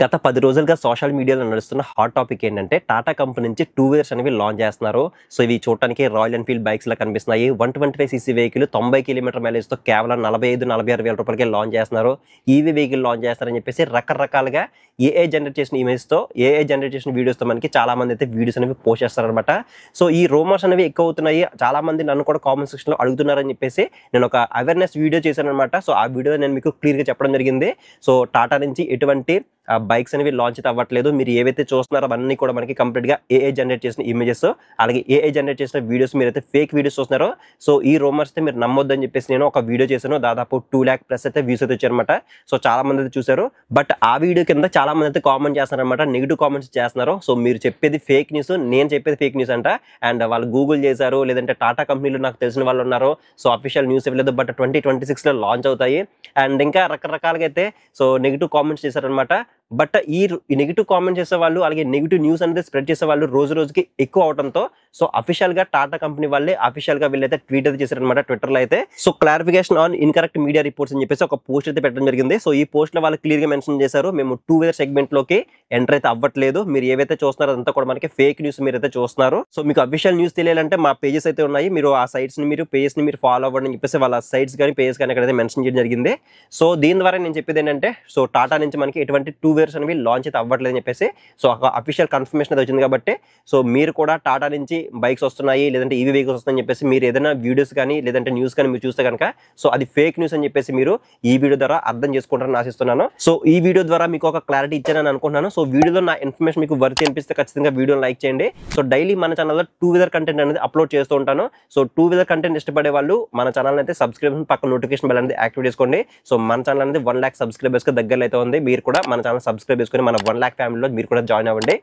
గత 10 రోజులుగా సోషల్ మీడియాలో నడుస్తున్న హాట్ టాపిక్ ఏంటంటే టాటా కంపెనీ నుంచి టూ వీలర్స్ అనేవి లాంచ్ చేస్తున్నారు. సో ఇవి చూడటానికి రాయల్ ఎన్ఫీల్డ్ బైక్స్ లా కనిపిస్తున్నాయి. 125 సీసీ వెహికల్ 90 కిలోమీటర్ మైలేజ్ తో కేవలం 45-46 వేల రూపాయలకే లాంచ్ చేస్తున్నారు. ఈవీ వెహికల్ లాంచ్ చేస్తారని చెప్పేసి రకరకాలుగా ఏఐ జనరేట్ చేసిన ఇమేజ్ తో ఏఐ జనరేట్ చేసిన వీడియోస్ తో మనకి చాలా మంది అయితే వీడియోస్ అనేవి పోస్ట్ చేస్తారనమాట. సో ఈ రూమర్స్ అనేవి ఎక్కువ అవుతున్నాయి. చాలా మంది నన్ను కూడా కామెంట్ సెక్షన్ లో అడుగుతున్నారని చెప్పేసి నేను ఒక అవేర్నెస్ వీడియో చేశాను అనమాట. సో ఆ వీడియో నేను మీకు క్లియర్ గా చెప్పడం జరిగింది. సో టాటా నుంచి ఎటువంటి బైక్స్ అనేవి లాంచ్ అయితే అవ్వట్లేదు. మీరు ఏవైతే చూస్తున్నారో అవన్నీ కూడా మనకి కంప్లీట్ గా ఏఐ జనరేట్ చేసిన ఇమేజెస్, అలాగే ఏఐ జనరేట్ చేసిన వీడియోస్. మీరైతే ఫేక్ వీడియోస్ చూస్తున్నారో సో ఈ రూమర్స్ మీరు నమ్మొద్దని చెప్పేసి నేను ఒక వీడియో చేశాను. దాదాపు 2 lakh ప్లస్ అయితే వ్యూస్ అయితే వచ్చారనమాట. సో చాలా మంది అయితే చూసారు. బట్ ఆ వీడియో కింద చాలా మంది అయితే కామెంట్ చేస్తున్నారనమాట, నెగిటివ్ కామెంట్స్ చేస్తున్నారు. సో మీరు చెప్పేది ఫేక్ న్యూస్, నేను చెప్పేది ఫేక్ న్యూస్ అంట. అండ్ వాళ్ళు గూగుల్ చేశారు, లేదంటే టాటా కంపెనీలో నాకు తెలిసిన వాళ్ళు ఉన్నారు. సో అఫీషియల్ న్యూస్ ఇవ్వలేదు, బట్ 2026 లో లాంచ్ అవుతాయి. అండ్ ఇంకా రకరకాలుగా అయితే సో నెగిటివ్ కామెంట్స్ చేశారనమాట. బట్ ఈ నెగిటివ్ కామెంట్ చేసే వాళ్ళు, అలాగే నెగిటివ్ న్యూస్ అనేది స్ప్రెడ్ చేసే వాళ్ళు రోజు రోజుకి ఎక్కువ అవడంతో సో అఫీషియల్ గా టాటా కంపెనీ వాళ్ళే అఫీషియల్ గా వీళ్ళైతే ట్వీట్ అయితే చేశారనమాట ట్విట్టర్ లో అయితే. So clarification on incorrect media reports అని చెప్పేసి ఒక పోస్ట్ అయితే పెట్టడం జరిగింది. సో ఈ పోస్ట్ లో వాళ్ళు క్లియర్ గా మెన్షన్ చేశారు, మేము టూ వీలర్ సెగ్మెంట్ లోకి ఎంటర్ అయితే అవ్వట్లేదు. మీరు ఏవైతే చూస్తున్నారో అదంతా కూడా మనకి ఫేక్ న్యూస్ మీరైతే చూస్తున్నారు. సో మీకు అఫీషియల్ న్యూస్ తెలియాలంటే మా పేజెస్ అయితే ఉన్నాయి, మీరు ఆ సైట్స్ ని పేజెస్ ని ఫాలో అవ్వండి అని చెప్పేసి వాళ్ళ సైట్స్ కానీ పేజెస్ కానీ అక్కడైతే మెన్షన్ చేయడం జరిగింది. సో దీని ద్వారా నేను చెప్పేది ఏంటంటే సో టాటా నుంచి మనకి ఎటువంటి టూ వీలర్స్ అనేవి లాంచ్ అయితే అవ్వట్లేదు అని చెప్పేసి సో ఒక అఫీషియల్ కన్ఫర్మేషన్ అయితే వచ్చింది. కాబట్టి సో మీరు కూడా టాటా నుంచి బైక్స్ వస్తున్నాయి, లేదంటే ఈవీ వెహికల్స్ వస్తున్నాయని చెప్పేసి మీరు ఏదైనా వీడియోస్ కానీ లేదంటే న్యూస్ కానీ మీరు చూస్తే కనుక సో అది ఫేక్ న్యూస్ అని చెప్పేసి మీరు ఈ వీడియో ద్వారా అర్థం చేసుకుంటారని ఆశిస్తున్నాను. సో ఈ వీడియో ద్వారా మీకు ఒక క్లారిటీ ఇచ్చానని అనుకుంటున్నాను. సో వీడియోలో నా ఇన్ఫర్మేషన్ మీకు వర్త్ అనిపిస్తే ఖచ్చితంగా వీడియోని లైక్ చేయండి. సో డైలీ మన ఛానల్లో టూ వీలర్ కంటెంట్ అనేది అప్లోడ్ చేస్తూ ఉంటాను. సో టూ వీలర్ కంటెంట్ ఇష్టపడే వాళ్ళు మన ఛానల్ అయితే సబ్స్క్రిప్షన్ పక్కన నోటిఫికేషన్ బెల్ అనేది యాక్టివేట్ చేసుకోండి. సో మన ఛానల్ అనేది 1 lakh సబ్స్క్రైబర్స్ కి దగ్గరలో అయితే ఉంది. మీరు కూడా మన ఛానల్ సబ్స్క్రైబ్ చేసుకుని మన 1 lakh ఫ్యామిలీలో మీరు కూడా జాయిన్ అవ్వండి.